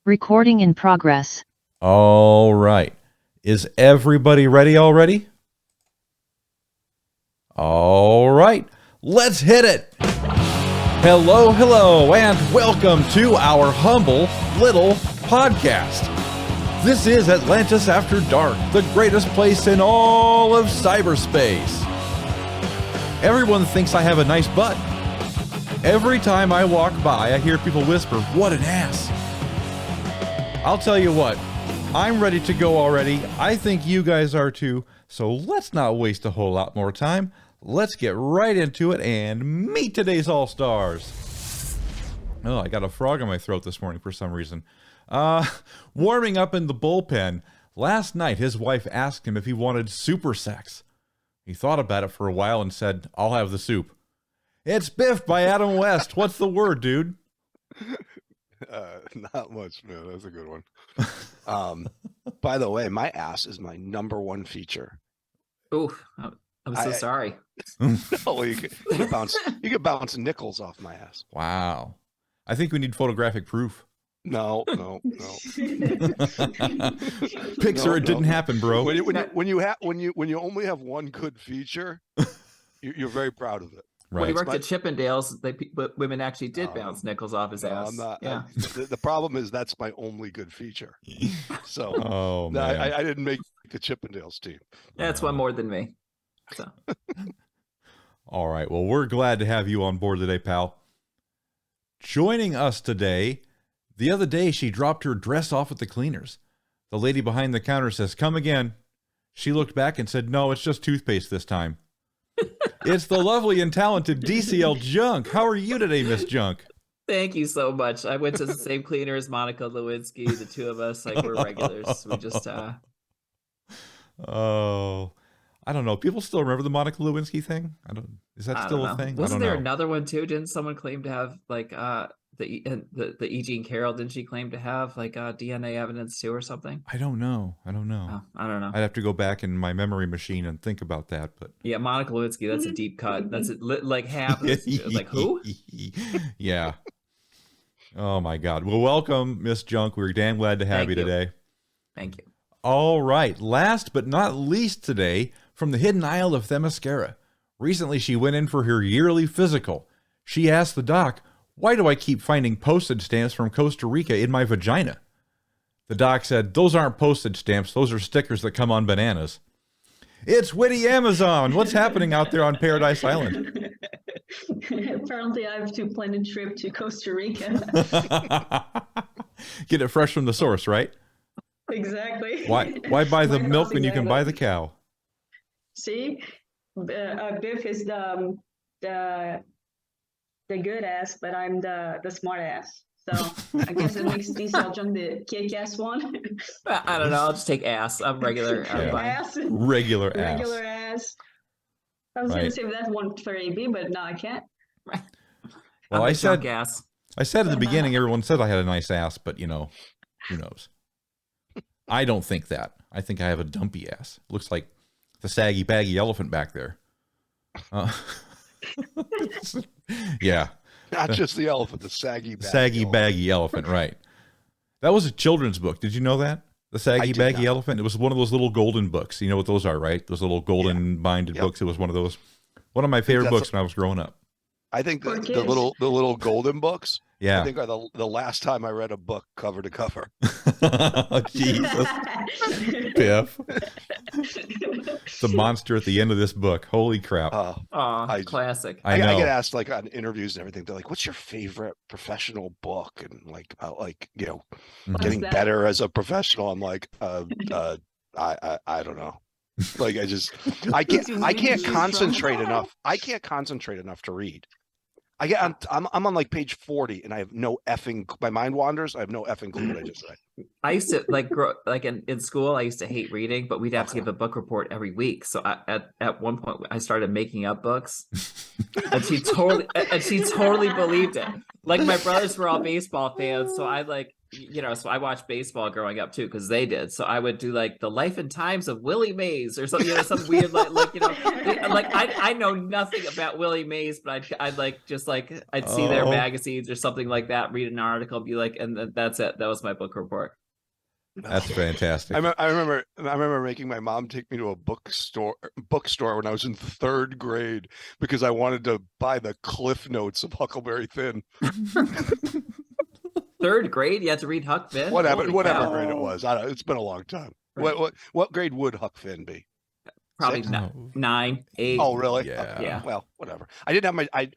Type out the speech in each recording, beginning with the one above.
Recording in progress. All right. Is everybody ready already? All right. Let's hit it. Hello, hello, and welcome to our humble little podcast. This is Atlantis After Dark, the greatest place in all of cyberspace. Everyone thinks I have a nice butt. Every time I walk by, I hear people whisper, "What an ass." I'll tell you what, I'm ready to go already. I think you guys are too. So let's not waste a whole lot more time. Let's get right into it and meet today's All-Stars. Oh, I got a frog in my throat this morning for some reason. Warming up in the bullpen. Last night, his wife asked him if he wanted super sex. He thought about it for a while and said, "I'll have the soup." It's BIFF by Adam West. What's the word, dude? Not much, man. That's a good one. By the way, my ass is my #1 feature. Ooh, I'm so sorry. No, you can bounce nickels off my ass. Wow. I think we need photographic proof. No. Pics or it didn't happen, bro. When you only have one good feature, you're very proud of it. Right. When he worked at Chippendales, women actually did bounce nickels off his ass. I'm not. Yeah. The problem is that's my only good feature. So man. I didn't make the Chippendales team. That's one more than me. So. All right. Well, we're glad to have you on board today, pal. Joining us today, the other day she dropped her dress off at the cleaners. The lady behind the counter says, "Come again." She looked back and said, "No, it's just toothpaste this time." It's the lovely and talented DCL Junk. How are you today, Miss Junk? Thank you so much. I went to the same cleaner as Monica Lewinsky. The two of us, we're regulars. We just Oh, I don't know. People still remember the Monica Lewinsky thing? Is that still a thing? Wasn't there another one too? Didn't someone claim to have the E. Jean Carroll? Didn't she claim to have DNA evidence too or something? I don't know. Oh, I don't know. I'd have to go back in my memory machine and think about that. But yeah, Monica Lewinsky. That's a deep cut. That's like half. Like who? Yeah. Oh my God. Well, welcome, Miss Junk. We're damn glad to have you today. Thank you. All right. Last but not least today, from the hidden isle of Themyscira. Recently, she went in for her yearly physical. She asked the doc, "Why do I keep finding postage stamps from Costa Rica in my vagina?" The doc said, "Those aren't postage stamps. Those are stickers that come on bananas." It's Witty Amazon. What's happening out there on Paradise Island? Apparently, I have to plan a trip to Costa Rica. Get it fresh from the source, right? Exactly. Why buy the milk when you can buy the cow? See, BIFF is the good ass, but I'm the smart ass. So I guess it makes DCL Junk the kick-ass one. I don't know. I'll just take ass. I'm regular. Ass. Regular ass. Regular ass. I was going to save that one for AB, but no, I can't. Well, I said ass. I said at the beginning, everyone said I had a nice ass, but who knows? I don't think that. I think I have a dumpy ass. Looks like the saggy, baggy elephant back there. Yeah. Not just the elephant, the saggy, baggy elephant, right. That was a children's book. Did you know that? The saggy, baggy elephant? It was one of those little golden books. You know what those are, right? Those little golden binded books. It was one of those. One of my favorite books when I was growing up. I think the little golden books. Yeah. I think are the last time I read a book cover to cover. Oh, Jesus. BIFF. The monster at the end of this book. Holy crap. Classic. I get asked on interviews and everything. They're like, "What's your favorite professional book?" And about getting better as a professional. I'm like, I don't know. I can't concentrate enough. I can't concentrate enough to read. I'm on page 40 and I have no effing, my mind wanders. I have no effing clue what I just read. I used to like grow like in school. I used to hate reading, but we'd have to give a book report every week. So at one point, I started making up books, and she totally believed it. Like my brothers were all baseball fans, so I like so I watched baseball growing up too because they did. So I would do like the life and times of Willie Mays or something, some weird like I know nothing about Willie Mays, but I'd like just like I'd see their magazines or something like that, read an article, be like, and that's it. That was my book report. That's fantastic. I remember making my mom take me to a bookstore when I was in 3rd grade because I wanted to buy the Cliff Notes of Huckleberry Finn. 3rd grade, you had to read Huck Finn. Whatever grade it was. I don't know. It's been a long time. Right. What grade would Huck Finn be? Probably 9, 8. Oh, really? Yeah. Yeah. Well, whatever. I didn't have my. I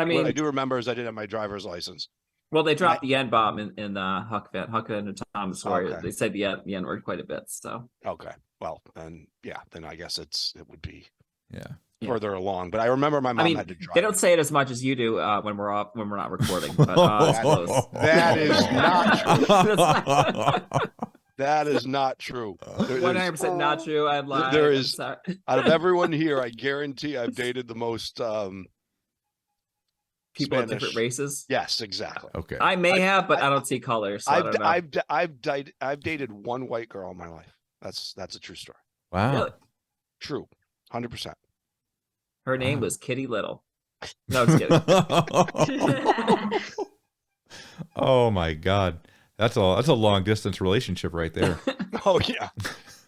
mean, what I do remember is I didn't have my driver's license. Well, they dropped the N-bomb in Huck Finn and Tom Sawyer. Okay. They said the N-word quite a bit. So Okay. Well, and then I guess it would be Yeah. further along. But I remember my mom had to drive. They don't say it as much as you do when we're not recording. But it's close. That is not true. That is not true. 100% not true. I'd lie. There is out of everyone here, I guarantee I've dated the most people of Spanish. different races. Yes, exactly. Okay. I may have, but I don't see color. So I don't know. I've dated one white girl in my life. That's a true story. Wow. Really? True, 100%. Her name was Kitty Little. No, just kidding. Oh my God. That's a long distance relationship right there. Oh yeah,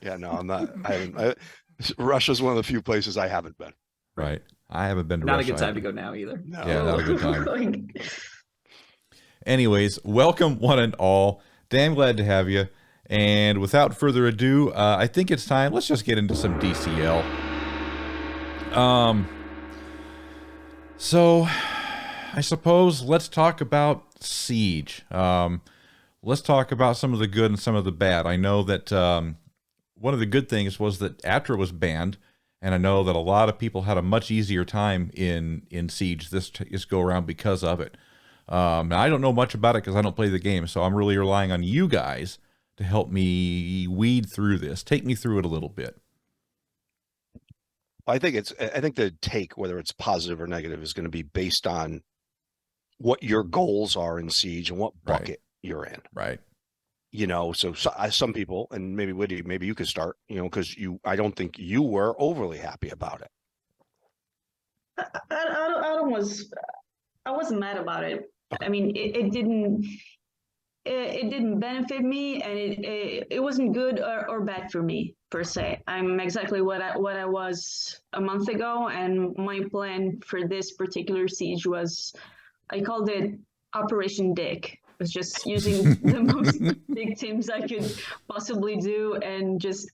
yeah. No, I'm not. Russia's one of the few places I haven't been. Right. I haven't been to Not Russia. a good time to go now either. No. Yeah, not a good time. Anyways, welcome one and all. Damn glad to have you. And without further ado, I think it's time. Let's just get into some DCL. So I suppose let's talk about Siege. Let's talk about some of the good and some of the bad. I know that one of the good things was that Atra was banned, and I know that a lot of people had a much easier time in Siege this go around because of it. And I don't know much about it because I don't play the game, so I'm really relying on you guys to help me weed through this. Take me through it a little bit. I think the take, whether it's positive or negative, is going to be based on what your goals are in Siege and what bucket you're in. Right. So some people, and maybe Witty, maybe you could start, because I don't think you were overly happy about it. I wasn't mad about it. I mean, it didn't benefit me, and it wasn't good or bad for me per se. I'm exactly what I was a month ago, and my plan for this particular siege was, I called it Operation Dick. It was just using the most victims I could possibly do and just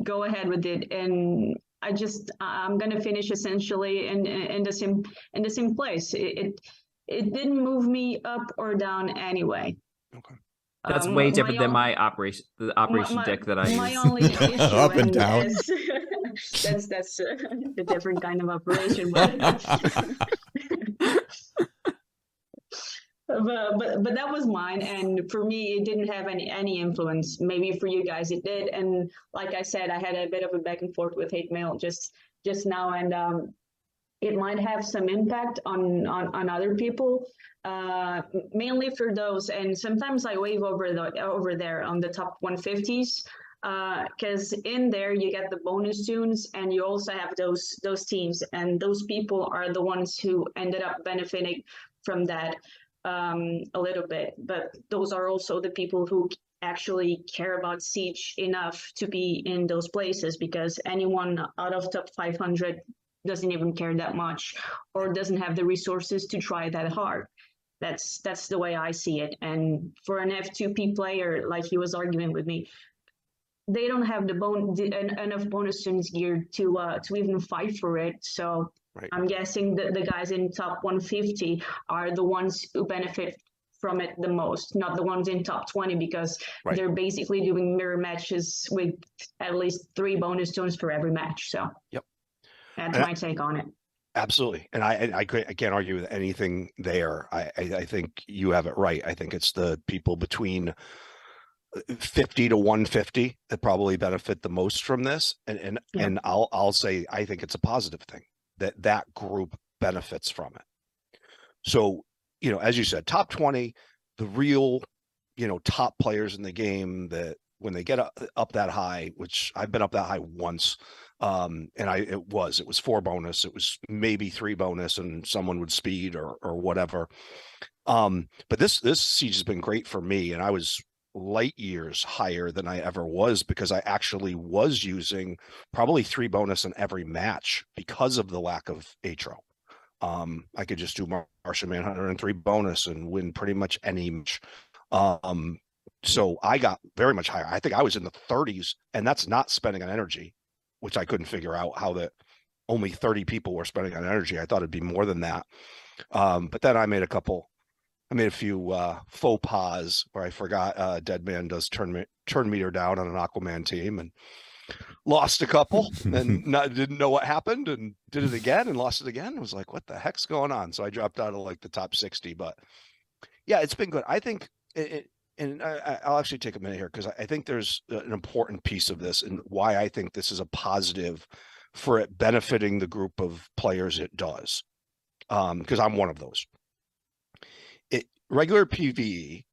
go ahead with it. And I'm gonna finish essentially in the same place. It didn't move me up or down anyway. Okay. That's way different than the Operation Dick that I use. My only issue Up and down. That's a different kind of operation. But that was mine, and for me it didn't have any influence. Maybe for you guys it did, and like I said, I had a bit of a back and forth with hate mail just now, and it might have some impact on other people, mainly for those. And sometimes I wave over there on the top 150s, because in there you get the bonus tunes, and you also have those teams, and those people are the ones who ended up benefiting from that a little bit. But those are also the people who actually care about Siege enough to be in those places, because anyone out of top 500 doesn't even care that much, or doesn't have the resources to try that hard. That's the way I see it. And for an F2P player, like he was arguing with me, they don't have enough bonus tunes gear to even fight for it. So right. I'm guessing that the guys in top 150 are the ones who benefit from it the most, not the ones in top 20, because right. They're basically doing mirror matches with at least 3 bonus tunes for every match. So yep. That's my take on it. Absolutely. And I can't argue with anything there. I think you have it right. I think it's the people between 50 to 150 that probably benefit the most from this. And I'll say, I think it's a positive thing that group benefits from it. So, as you said, top 20, the real, top players in the game, that when they get up that high, which I've been up that high once, and it was 4 bonus, it was maybe 3 bonus, and someone would speed or whatever. But this siege has been great for me, and I was light years higher than I ever was, because I actually was using probably 3 bonus in every match because of the lack of atro. I could just do Martian Manhunter and 3 bonus and win pretty much any match. So I got very much higher. I think I was in the 30s, and that's not spending on energy, which I couldn't figure out how that only 30 people were spending on energy. I thought it'd be more than that. But then I made a few faux pas where I forgot Dead Man does turn meter down on an Aquaman team, and lost a couple and didn't know what happened, and did it again and lost it again. I was like, what the heck's going on? So I dropped out of like the top 60, but yeah, it's been good. I think and I'll actually take a minute here, because I think there's an important piece of this, and why I think this is a positive for it benefiting the group of players it does. Because I'm one of those. Regular PvE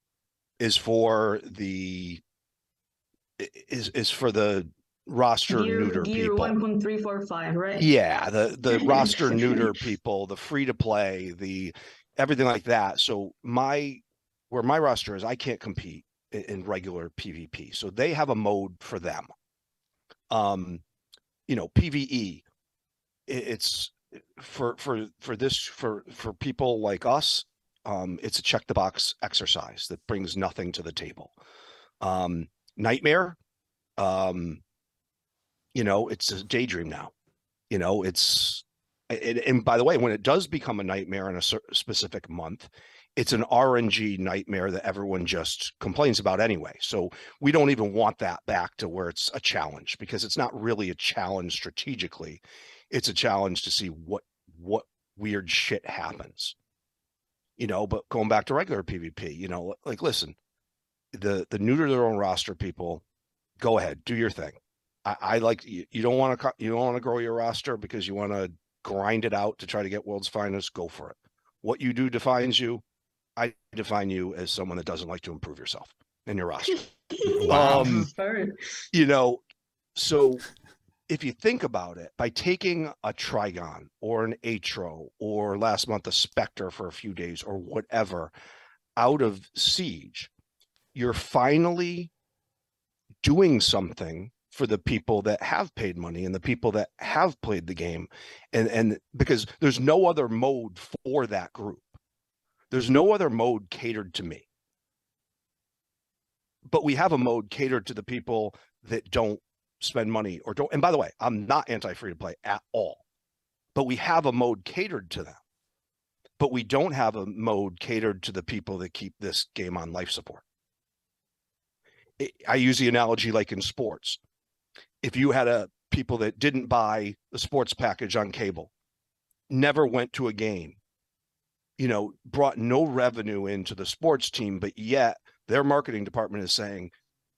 is for the roster neuter gear people. 1.345, right? Yeah, the roster neuter people, the free to play, the everything like that. So where my roster is, I can't compete in regular PvP. So they have a mode for them. PvE, it's for people like us. It's a check the box exercise that brings nothing to the table. Nightmare, it's a daydream now. And by the way, when it does become a nightmare in a specific month, it's an RNG nightmare that everyone just complains about anyway. So we don't even want that back to where it's a challenge, because it's not really a challenge strategically. It's a challenge to see what weird shit happens. But going back to regular PvP, listen, the neuter their own roster people, go ahead, do your thing. I like, you don't want to grow your roster because you want to grind it out to try to get world's finest. Go for it. What you do defines you. I define you as someone that doesn't like to improve yourself in your roster. Wow. So if you think about it, by taking a Trigon or an Atro, or last month a Spectre for a few days or whatever out of Siege, you're finally doing something for the people that have paid money and the people that have played the game. And because there's no other mode for that group. There's no other mode catered to me. But we have a mode catered to the people that don't spend money or don't. And by the way, I'm not anti-free to play at all. But we have a mode catered to them. But we don't have a mode catered to the people that keep this game on life support. I use the analogy like in sports. If you had people that didn't buy the sports package on cable, never went to a game, brought no revenue into the sports team, but yet their marketing department is saying,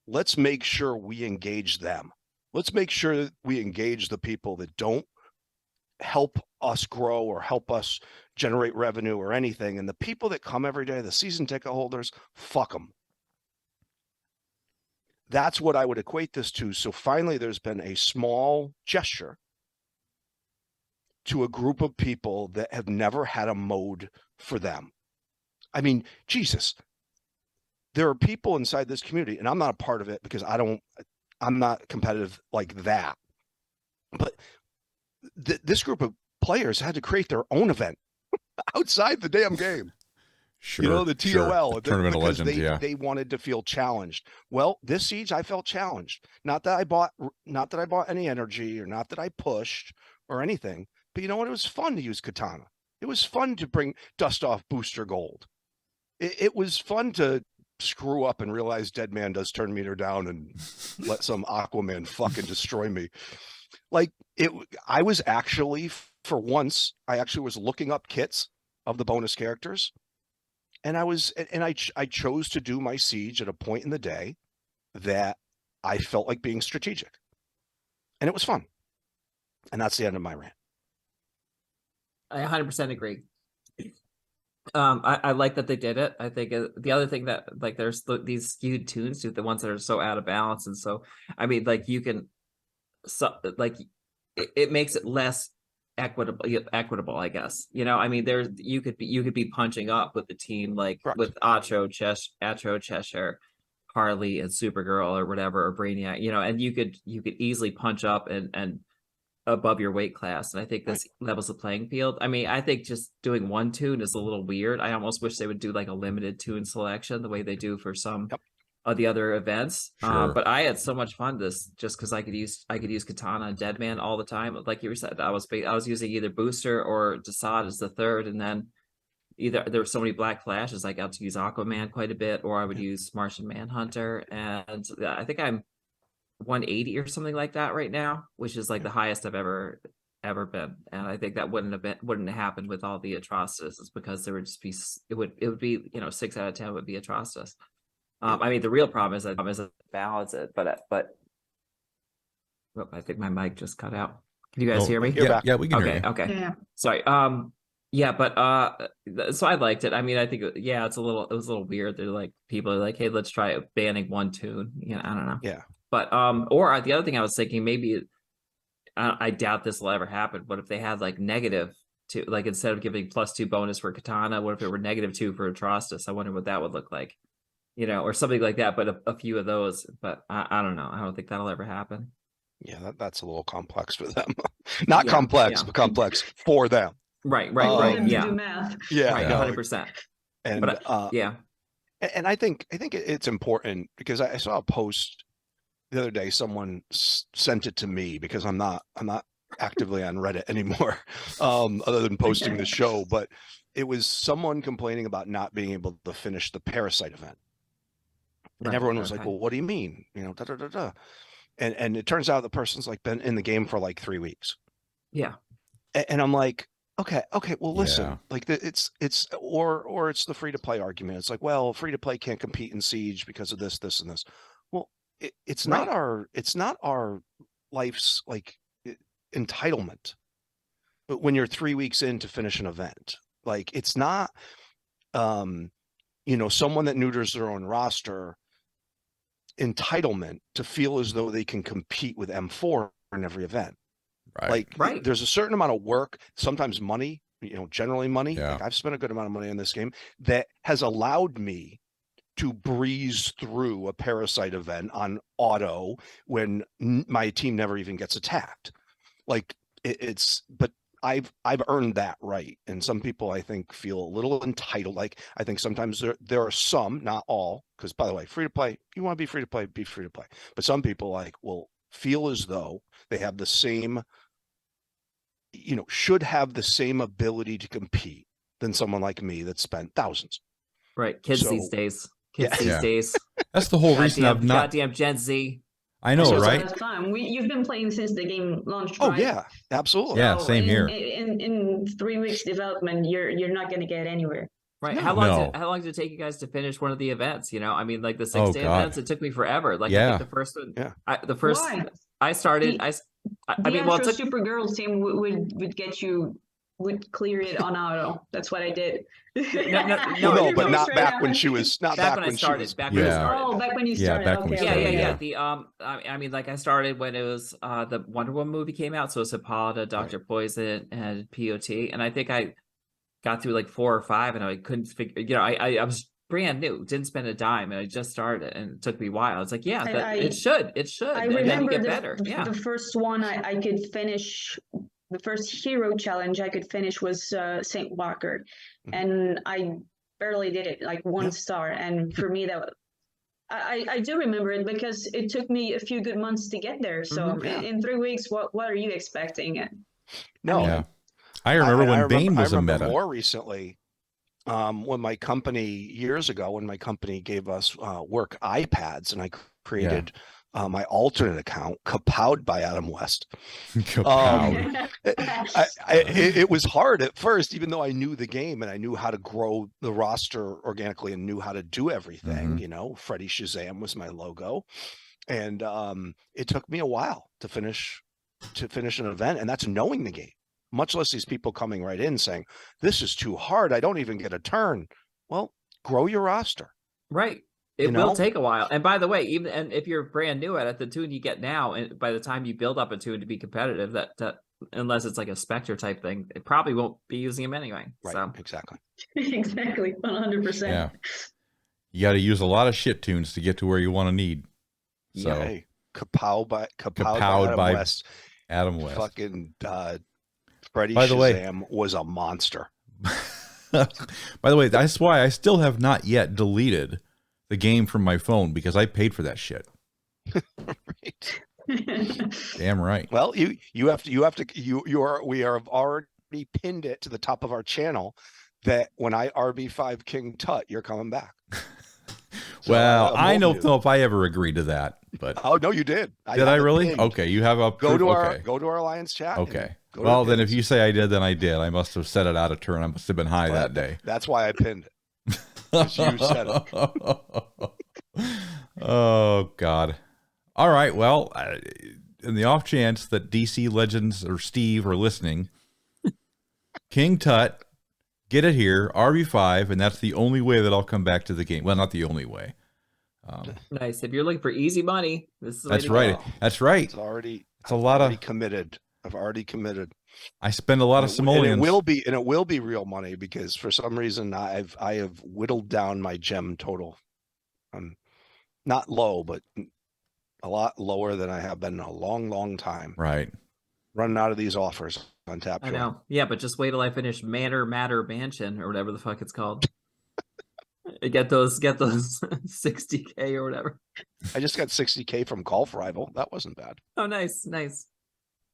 let's make sure we engage them. Let's make sure that we engage the people that don't help us grow or help us generate revenue or anything. And the people that come every day, the season ticket holders, fuck them. That's what I would equate this to. So finally, there's been a small gesture to a group of people that have never had a mode for them. I mean, Jesus, there are people inside this community, and I'm not a part of it because I'm not competitive like that. But this group of players had to create their own event outside the damn game. Sure, the TOL, sure. Tournament of Legends, they wanted to feel challenged. Well, this Siege, I felt challenged. Not that I bought any energy, or not that I pushed or anything. But you know what? It was fun to use Katana. It was fun to bring dust off booster gold. It was fun to screw up and realize Dead Man does turn meter down and let some Aquaman fucking destroy me. I was actually, for once, I was looking up kits of the bonus characters. And I chose to do my Siege at a point in the day that I felt like being strategic, and it was fun. And that's the end of my rant. I 100% agree. I like that they did it. I think the other thing that like there's these skewed tunes to the ones that are so out of balance, and so I mean like you can like it makes it less equitable, I guess. You know, I mean there's you could be punching up with the team like Correct. with Acho Cheshire, Harley and Supergirl or whatever, or Brainiac, you know, and you could easily punch up and above your weight class. And I think this levels the playing field. I mean, I think just doing one tune is a little weird. I almost wish they would do like a limited tune selection the way they do for some of the other events. Sure. But I had so much fun this just because I could use Katana and Deadman all the time. Like you said, I was using either Booster or Desaad as the third, and then either there were so many Black Flashes, I got to use Aquaman quite a bit, or I would use Martian Manhunter. And I think I'm 180 or something like that right now, which is like the highest I've ever been. And I think that wouldn't have happened with all the Atrocitus. It's because there would just be it would be 6 out of 10 would be Atrocitus. I mean the real problem is that balance it, but I think my mic just cut out. Can you guys hear me? Yeah, we can hear you. Okay. Yeah. Sorry. Yeah, but so I liked it. I mean, I think it was a little weird. They're like people are like, hey, let's try banning one tune. You know, I don't know. Yeah. But or the other thing I was thinking, maybe I doubt this will ever happen. What if they had like -2, like instead of giving +2 bonus for Katana, what if it were -2 for Atrocitus? I wonder what that would look like, or something like that. But a few of those. But I don't know. I don't think that'll ever happen. Yeah, that's a little complex for them. Not complex, but complex for them. Right. Yeah. Do math. Yeah, right, 100%. And but, yeah. And I think it's important because I saw a post the other day. Someone sent it to me because I'm not actively on Reddit anymore, other than posting the show. But it was someone complaining about not being able to finish the Parasite event, and everyone was like, "Well, what do you mean? Da da da da." And it turns out the person's like been in the game for like 3 weeks. Yeah. And I'm like, okay. Well, listen, like it's or it's the free to play argument. It's like, well, free to play can't compete in Siege because of this, and this. Well, it's not our life's like entitlement. But when you're 3 weeks in to finish an event, like it's not, someone that neuters their own roster entitlement to feel as though they can compete with M4 in every event. Like there's a certain amount of work, sometimes money, generally money. Yeah. Like I've spent a good amount of money on this game that has allowed me to breeze through a Parasite event on auto when my team never even gets attacked. Like but I've earned that right. And some people I think feel a little entitled. Like I think sometimes there are some, not all, because by the way, free to play, you want to be free to play, be free to play. But some people will feel as though they have the same, should have the same ability to compete than someone like me that spent thousands. Right. Kids these days. That's the whole reason I've not. Goddamn Gen Z. I know, right? You've been playing since the game launched, right? Oh yeah, absolutely. Yeah, same here. In 3 weeks development, you're not going to get anywhere. Right. How long did it take you guys to finish one of the events? I mean, like the 6-day events, it took me forever. Like I think the first one. Yeah. Why? I started. I mean, well, Supergirl team would get you. Would clear it on auto. That's what I did. No, but not back when she was not back when I started. Back when you started. Back when we started. Yeah. The I mean, like I started when it was the Wonder Woman movie came out, so it's Hippolyta, Dr. Poison, and POT, and I think I got through like 4 or 5, and I couldn't figure. I was brand new, didn't spend a dime, and I just started, and it took me a while. It's like, it should. I remember the first one I could finish. The first hero challenge I could finish was Saint Walker, and I barely did it, like 1 star. And for me, I do remember it because it took me a few good months to get there. So in 3 weeks, what are you expecting? No, I remember when Bane was a meta. More recently, when my company years ago, when my company gave us work iPads, and I created my alternate account, Kapowed by Adam West. Kapowed. It was hard at first, even though I knew the game and I knew how to grow the roster organically and knew how to do everything. You know, Freddie Shazam was my logo, and it took me a while to finish an event, and that's knowing the game. Much less these people coming right in saying, "This is too hard. I don't even get a turn." Well, grow your roster. Right. It will take a while. And by the way, even if you're brand new at it, the tune you get now, and by the time you build up a tune to be competitive, that unless it's like a Spectre type thing, it probably won't be using them anyway. Right. So. Exactly. Exactly. 100%. Yeah. You got to use a lot of shit tunes to get to where you want to need. So Yeah. Hey, Kapowed by Adam West. Fucking Freddie By the way, Shazam was a monster. By the way, that's why I still have not yet deleted the game from my phone, because I paid for that shit. Right. Damn right. Well, we have already pinned it to the top of our channel that when I RB5 King Tut, you're coming back. So well, I don't know if I ever agreed to that, but oh no, you did. Did I really? Pinned. Okay, you have a go to okay. our Alliance chat. Okay. Well, then if you say I did, then I did. I must have set it out of turn. I must have been high that day. That's why I pinned it. You said it. Oh God. All right. Well, in the off chance that DC Legends or Steve are listening, King Tut, get it here, RB5, and that's the only way that I'll come back to the game. Well, not the only way. Nice. If you're looking for easy money, this is the way That's to right. go. That's right. It's already. It's a lot of committed. I've already committed. I spend a lot of simoleons. And it will be real money, because for some reason I have whittled down my gem total. I'm not low, but a lot lower than I have been in a long, long time. Right. Running out of these offers on tap. I know. Yeah, but just wait till I finish Matter Mansion or whatever the fuck it's called. Get those 60K or whatever. I just got 60K from Golf Rival. That wasn't bad. Oh, nice.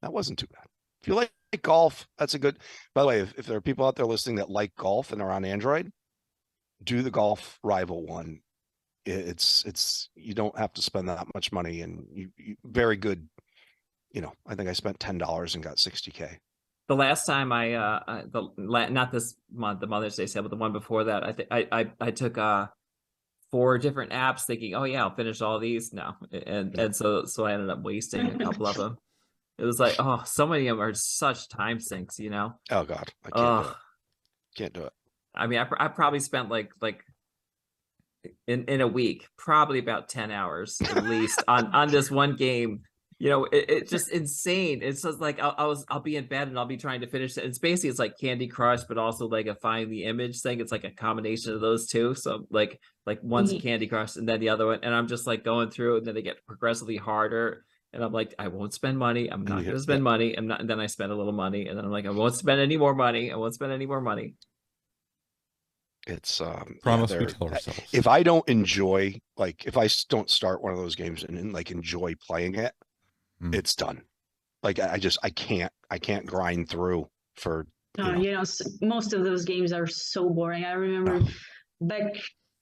That wasn't too bad. If you like golf, that's a good. By the way, if there are people out there listening that like golf and are on Android, do the Golf Rival one. It's you don't have to spend that much money, and you very good. You know, I think I spent $10 and got 60K. The last time not this month, the Mother's Day sale, but the one before that, I took 4 different apps thinking, oh yeah, I'll finish all these. No, and so I ended up wasting a couple of them. It was like, oh, so many of them are such time sinks, you know. Oh God, I can't do it. Can't do it. I mean, I probably spent like in a week, probably about 10 hours at least on this one game. You know, it's just insane. It's just like I'll be in bed and I'll be trying to finish it. It's like Candy Crush, but also like a Find the Image thing. It's like a combination of those two. So like one's a Candy Crush and then the other one, and I'm just like going through, and then they get progressively harder. And I'm like, I won't spend money. I'm not going to spend money. And then I spend a little money, and then I'm like, I won't spend any more money. I won't spend any more money. It's promise we tell ourselves. If I don't enjoy, like, if I don't start one of those games and like enjoy playing it, it's done. Like I can't grind through for. You know, most of those games are so boring. I remember back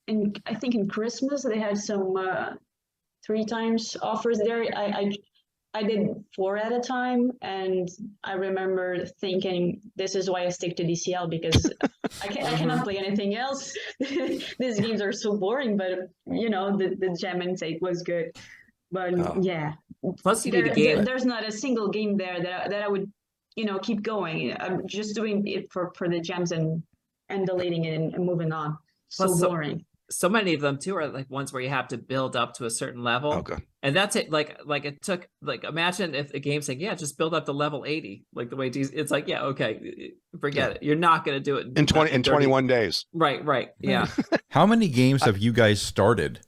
I think in Christmas they had some 3 times offers there. I did 4 at a time, and I remember thinking, this is why I stick to DCL, because I cannot play anything else. These games are so boring, but you know, the gem intake was good. But yeah. Plus, you need a game. There's not a single game there that I would, you know, keep going. I'm just doing it for the gems and deleting it and moving on. So boring. So many of them too are like ones where you have to build up to a certain level. Okay. And that's it. Like it took, like, imagine if a game's saying, yeah, just build up to level 80. Like the way it's like, yeah, okay, forget it. You're not going to do it in 21 days. Right. Yeah. How many games have you guys started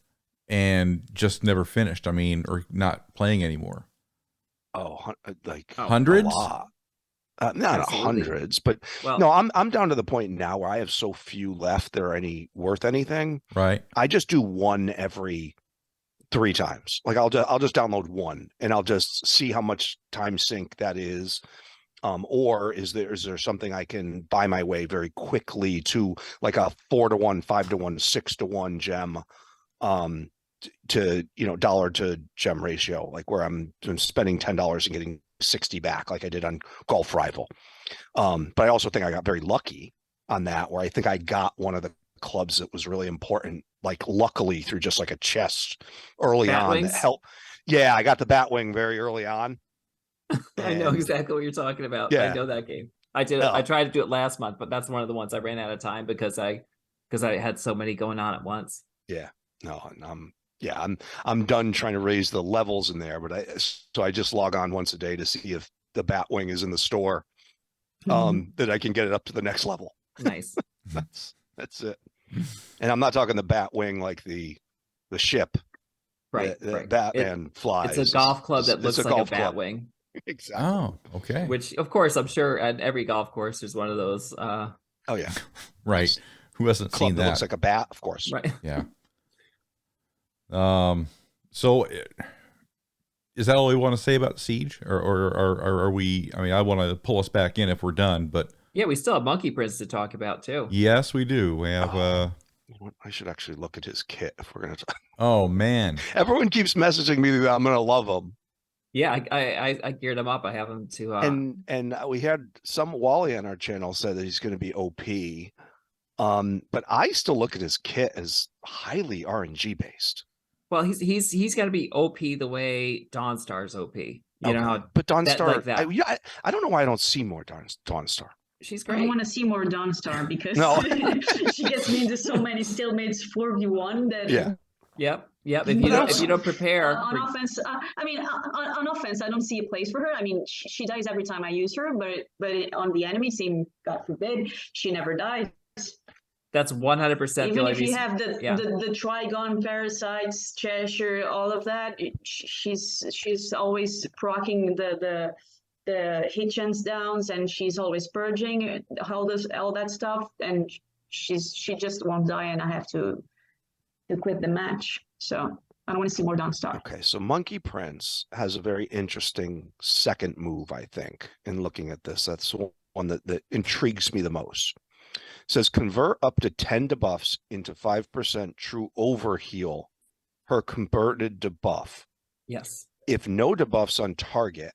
and just never finished? I mean, or not playing anymore? Hundreds? A lot. Not Absolutely. Hundreds, but no, I'm down to the point now where I have so few left that are worth anything. Right. I just do one every 3 times. Like I'll just download one and I'll just see how much time sink that is. Or is there something I can buy my way very quickly to, like a 4-to-1, 5-to-1, 6-to-1 gem, to dollar to gem ratio, like where I'm spending $10 and getting 60 back, like I did on Golf Rival. But I also think I got very lucky on that, where I think I got one of the clubs that was really important, like luckily through just like a chest early Bat on wings? that helped. Yeah, I got the Batwing very early on. I know exactly what you're talking about. Yeah. I know that game. I did. I tried to do it last month, but that's one of the ones I ran out of time because I had so many going on at once. Yeah. No, I'm done trying to raise the levels in there, but I just log on once a day to see if the Batwing is in the store, that I can get it up to the next level. Nice. That's it. And I'm not talking the Batwing like the ship. Right. The right. Batman flies. It's a golf club that looks like a Batwing. Exactly. Oh, okay. Which, of course, I'm sure at every golf course there's one of those. Oh yeah. Right. Who hasn't Club seen that that? looks like a bat, of course. Right. Yeah. So is that all we want to say about Siege, or are we? I mean, I want to pull us back in if we're done, but Yeah, we still have Monkey Prince to talk about too. yes, we do. We have. I should actually look at his kit if we're gonna talk. Oh man. Everyone keeps messaging me that I'm gonna love him. Yeah, I geared him up. I have him to. And we had some Wally on our channel said that he's going to be OP. But I still look at his kit as highly RNG based. Well, he's got to be OP the way Dawnstar's OP. You know how, but Dawnstar, like that. I don't know why I don't see more Dawnstar. She's I great. want to see more Dawnstar because No. she gets me into so many stalemates 4v1 that Yeah. Yep. If you don't prepare on offense, on offense, I don't see a place for her. I mean, she dies every time I use her, but on the enemy team, God forbid, she never dies. That's 100%. Even if you have the Trigon, Parasites, Cheshire, all of that, she's always proccing the hit chance downs, and she's always purging all that stuff, and she just won't die, and I have to quit the match. So I don't want to see more Dawnstar. Okay, so Monkey Prince has a very interesting second move, I think, in looking at this. That's one that intrigues me the most. It says convert up to 10 debuffs into 5% true overheal per converted debuff. Yes. If no debuffs on target,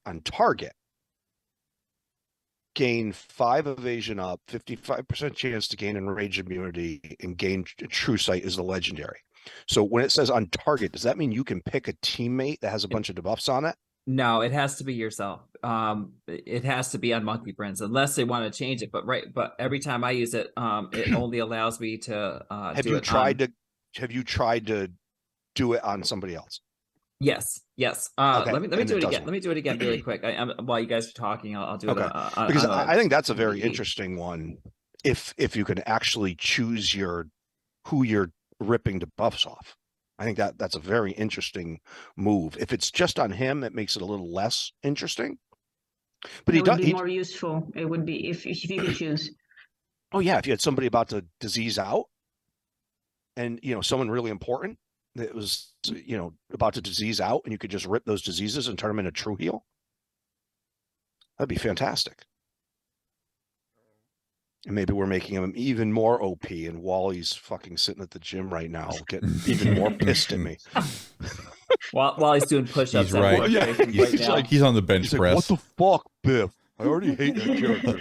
gain 5 evasion up, 55% chance to gain enraged immunity, and gain true sight is the legendary. So when it says on target, does that mean you can pick a teammate that has a bunch of debuffs on it? No, it has to be yourself. It has to be on Monkey Prince unless they want to change it. But every time I use it, it only allows me to Have you tried to do it on somebody else? Yes. Okay. Let me do it again. Let me do it again really quick. While you guys are talking, I'll do it. Because I think that's a very interesting one. If you can actually choose who you're ripping debuffs off, I think that's a very interesting move. If it's just on him, it makes it a little less interesting. But it would be more useful. It would be if you could choose. Oh yeah, if you had somebody about to disease out, and someone really important that was about to disease out, and you could just rip those diseases and turn them into true heal, that'd be fantastic. And maybe we're making him even more OP, and Wally's fucking sitting at the gym right now getting even more pissed at me. While he's doing push-ups. He's right. Yeah, he's on the bench press. Like, what the fuck, Biff? I already hate that character.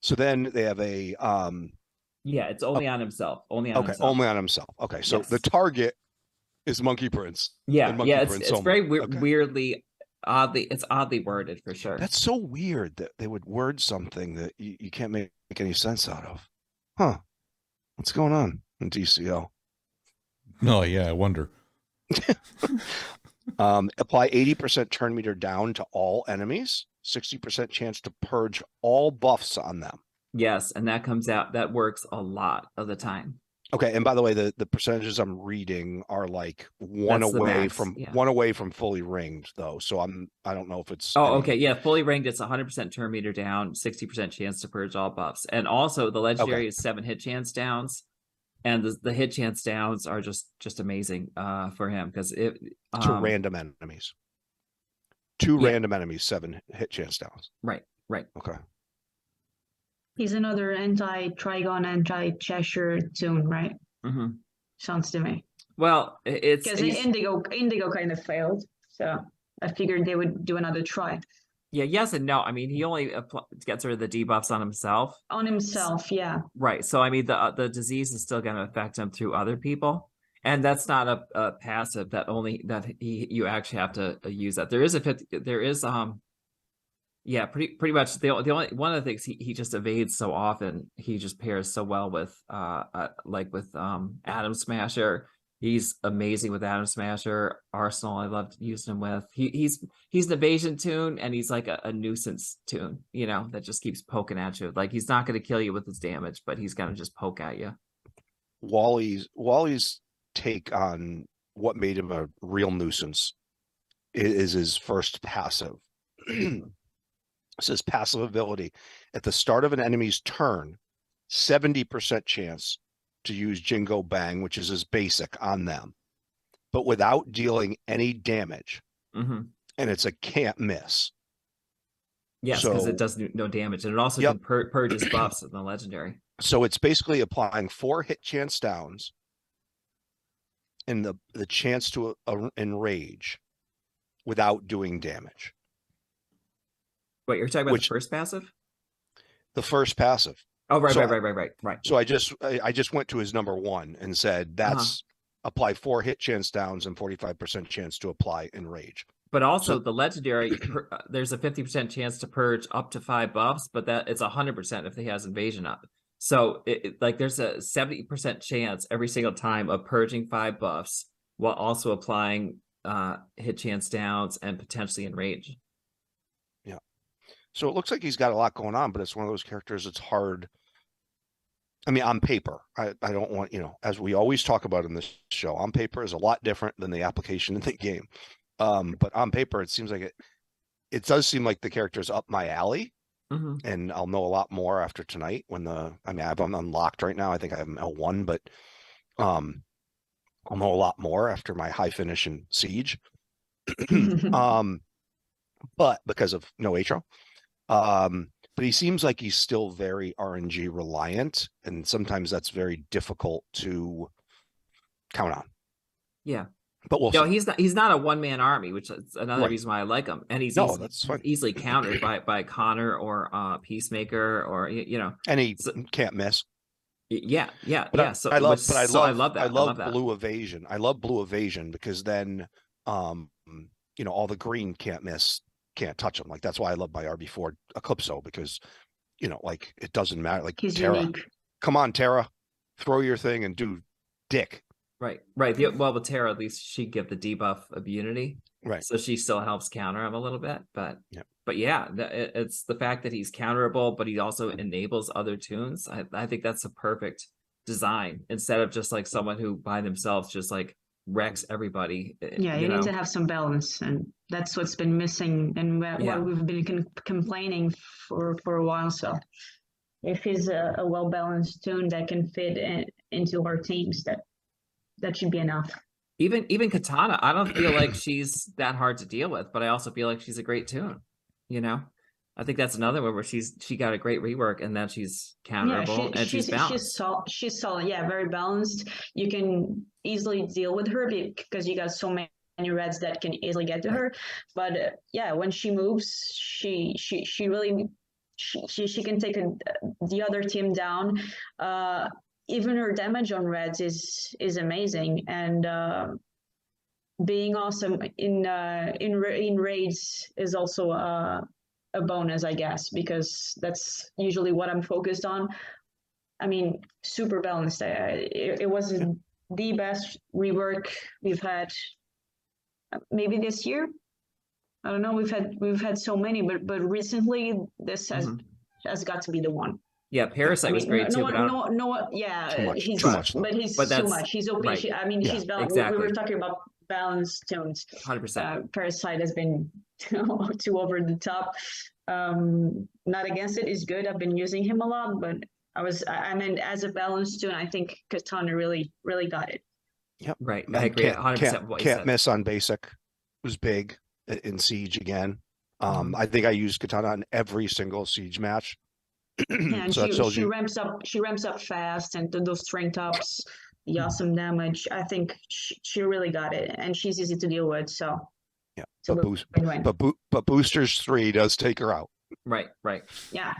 So then they have a yeah, it's only on himself. Only on himself. Only on himself. Okay, so the target is Monkey Prince. Yeah, it's very weirdly, it's oddly worded for sure. That's so weird that they would word something that you can't make any sense out of. Huh? What's going on in DCL? Oh yeah, I wonder. Apply 80% turn meter down to all enemies. 60% chance to purge all buffs on them. Yes, and that comes out. That works a lot of the time. Okay, and by the way, the percentages I'm reading are like one away from fully ringed though. So I don't know if it's okay, yeah, fully ringed. It's 100% turn meter down, 60% chance to purge all buffs, and also the legendary is 7 hit chance downs, and the hit chance downs are just amazing for him because it to random enemies. Random enemies, 7 hit chance downs. Right. Okay. He's another anti-Trigon, anti-Cheshire tune, right? Mm-hmm. Sounds to me. Well, it's because Indigo kind of failed, so I figured they would do another try. Yeah, yes and no. I mean, he only gets rid of the debuffs on himself. On himself, yeah. Right. So I mean, the disease is still going to affect him through other people, and that's not a passive that you actually have to use that. There is yeah, pretty much the only one of the things he just evades so often. He just pairs so well with like with Atom Smasher. He's amazing with Atom Smasher. Arsenal, I loved using him with. He's an evasion tune, and he's like a nuisance tune, you know, that just keeps poking at you. Like he's not going to kill you with his damage, but he's going to just poke at you. Wally's take on what made him a real nuisance is his first passive. It says passive ability. At the start of an enemy's turn, 70% chance to use Jingo Bang, which is his basic, on them, but without dealing any damage. Mm-hmm. And it's a can't miss. Yes, because it does no damage. And it also can purge his buffs in the legendary. So it's basically applying 4 hit chance downs and the chance to enrage without doing damage. Wait, you're talking about the first passive? The first passive. Oh, right. So I just went to his number 1 and said that's apply 4 hit chance downs and 45% chance to apply enrage. But also the legendary, there's a 50% chance to purge up to 5 buffs, but that it's 100% if he has invasion up. So like there's a 70% chance every single time of purging 5 buffs while also applying hit chance downs and potentially enrage. Yeah. So it looks like he's got a lot going on, but it's one of those characters that's hard. I mean, on paper, I don't want, you know, as we always talk about in this show, on paper is a lot different than the application in the game. But on paper, it seems like it does seem like the character's up my alley. Mm-hmm. And I'll know a lot more after tonight when I have them unlocked right now. I think I have them L1, but I'll know a lot more after my high finish in Siege. But because of no Atro. But he seems like he's still very RNG reliant, and sometimes that's very difficult to count on. Yeah. But we'll see. He's not a one-man army, which is another reason why I like him. And he's easily countered by Connor or Peacemaker or you know. And he can't miss. Yeah. So I love that. I love that. blue evasion. I love blue evasion because then you know, all the green can't miss, can't touch them. Like that's why I love my RB4 Eclipso, because you know, like it doesn't matter. Like he's Terra. Unique. Come on, Terra. Throw your thing and do dick. Right. Well, with Terra, at least she give the debuff immunity, right? So she still helps counter him a little bit, but it's the fact that he's counterable, but he also enables other tunes. I think that's a perfect design instead of just like someone who by themselves just like wrecks everybody. Yeah, you need to have some balance, and that's what's been missing, and what we've been complaining for a while. So, if he's a well balanced tune that can fit into our teams, that should be enough. Even Katana, I don't feel like she's that hard to deal with, but I also feel like she's a great tune. You know, I think that's another one where she got a great rework, and then she's counterable and she's balanced. She's solid. Yeah, very balanced. You can easily deal with her because you got so many reds that can easily get to her. But when she moves, she really she can take the other team down. Even her damage on reds is amazing, and being awesome in raids is also a bonus, I guess, because that's usually what I'm focused on. I mean, super balanced. It was the best rework we've had maybe this year. I don't know. We've had so many, but recently this has got to be the one. Yeah, Parasite was great too. He's too much. He's OP. Right. He's balanced. Exactly. We were talking about balanced tunes. 100%. Parasite has been too over the top. Not against it. He's good. I've been using him a lot, but I mean, as a balanced tune, I think Katana really got it. Yep. Right. I agree 100%. Can't miss on basic. It was big in Siege again. I think I used Katana in every single Siege match. Yeah, and So that tells she you. ramps up fast, and those train tops, the awesome damage. I think she really got it, and she's easy to deal with. So Yeah, so but win-win. but Boosters 3 does take her out. Right. Yeah.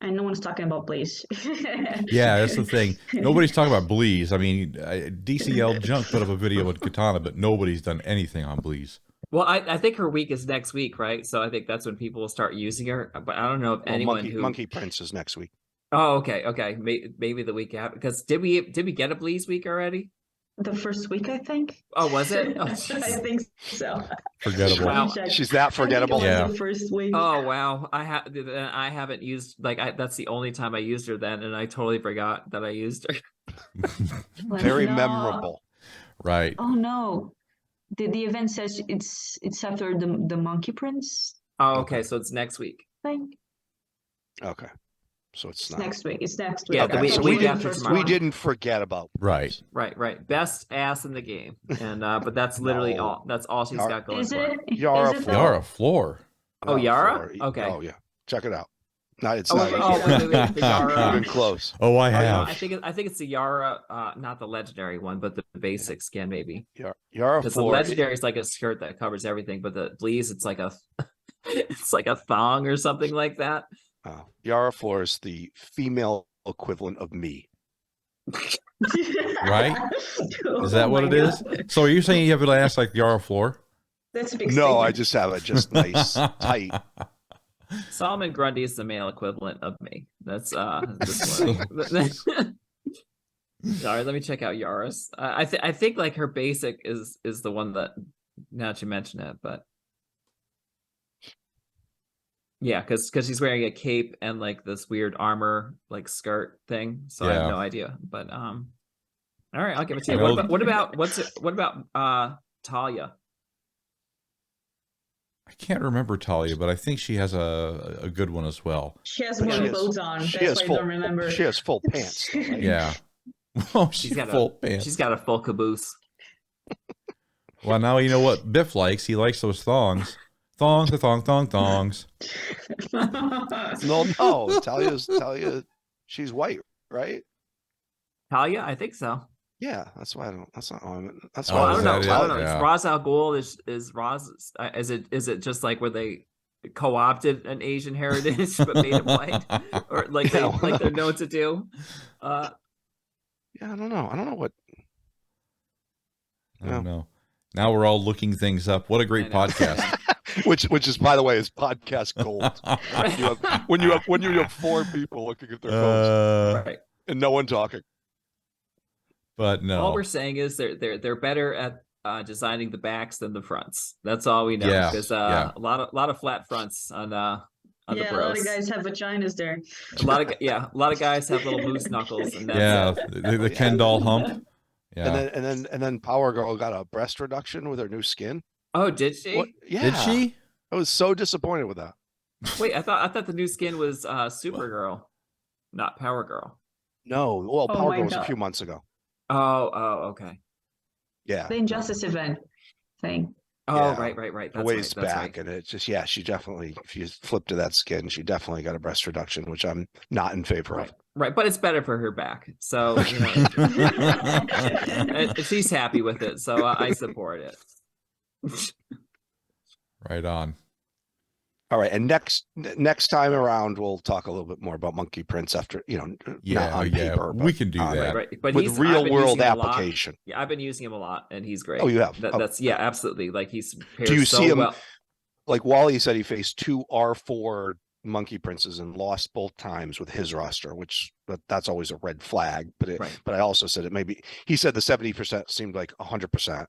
And no one's talking about Blaze. Yeah, that's the thing. Nobody's talking about Bleeze. I mean, DCL Junk put up a video with Katana, but nobody's done anything on Bleeze. Well, I think her week is next week, right? So I think that's when people will start using her. But I don't know if anyone Monkey Prince is next week. Oh, okay. Maybe the week after. Because did we get a Bleeze week already? The first week, I think. Oh, was it? Oh, I think so. Forgettable. Wow. She's that forgettable. Yeah. The first week. Oh wow, I haven't used that's the only time I used her then, and I totally forgot that I used her. Very No. memorable. Right. Oh no. The event says it's after the Monkey Prince Oh, okay, so it's next week. thing. Okay. So it's It's not. next week. It's next week. Yeah, Okay, the week, so the week we after didn't- tomorrow. We didn't forget about. Right. Right. Best ass in the game, and but that's literally No. all. That's all she's got going Is for her. it? Yara Is it Flor. though? Yara Flor. Oh, Yara? Flor. Okay. Oh yeah. Check it out. No, it's Oh, not. wait, the Yara. Even close. Oh, I Oh, no, have. I think it's the Yara, not the legendary one, but the basic skin maybe. Yara Because the Flor. legendary is like a skirt that covers everything, but the Bleeze it's like a it's like a thong or something like that. Yara Flor is the female equivalent of me. Right? Oh Is that what my it is? God. So are you saying you have an ass like Yara Flor? That's a big No, I statement. just have it just nice, tight. Solomon Grundy is the male equivalent of me. That's this morning. All right, let me check out Yara's. I think like her basic is the one that now that you mention it, but yeah, because she's wearing a cape and like this weird armor like skirt thing. So I have Yeah. no idea. But all right, I'll give it to I you. know- What about Talia? I can't remember Talia, but I think she has a good one as well. She has But one she of has- those on. She That's has why I full. don't remember. She has full pants. Though, right? Yeah. Oh, She's she's got full pants. She's got a full caboose. Well, now you know what Biff likes. He likes those thongs. Thongs, thongs. No. Talia. She's white, right? Talia, I think so. Yeah, that's why I don't. That's not. That's Oh, why I don't know. that it? I don't know. Yeah. Is Ra's al Ghul is Ra's? Is it just like where they co-opted an Asian heritage but made it white, or like Yeah, like they're known to do? Yeah, I don't know. I don't know what. I don't know. Now we're all looking things up. What a great I know. podcast. Which is, by the way, is podcast gold. When you have four people looking at their phones Right. and no one talking. But no. All we're saying is they're better at designing the backs than the fronts. That's all we know. Yeah, Because yeah. a lot of flat fronts on the Yeah, a bros. lot of guys have vaginas there. A lot of guys have little moose knuckles, and that's Yeah, it. the Ken doll hump. Yeah. And then Power Girl got a breast reduction with her new skin. Oh, did she? What? Yeah. Did she? I was so disappointed with that. Wait, I thought the new skin was Supergirl, not Power Girl. No, well, Oh Power my Girl was a God. few months ago. Oh, okay. Yeah. The Injustice event thing. Oh, Yeah. right. A That's ways right. That's back, and it just she definitely, if you flip to that skin, she definitely got a breast reduction, which I'm not in favor right. of. Right, but it's better for her back. So she's happy with it. So I support it. Right on. All right, and next time around, we'll talk a little bit more about Monkey Prince after not on paper. We but can do on- that. Right, but with I've real been world using him a lot. application. Yeah, I've been using him a lot, and he's great. Oh, you have? That's absolutely. Like he's pairs Do you so see him? well. Like Wally said, he faced 2 R4 Monkey Princes and lost both times with his roster, but that's always a red flag. But Right. but I also said it maybe he said the 70% seemed like 100%.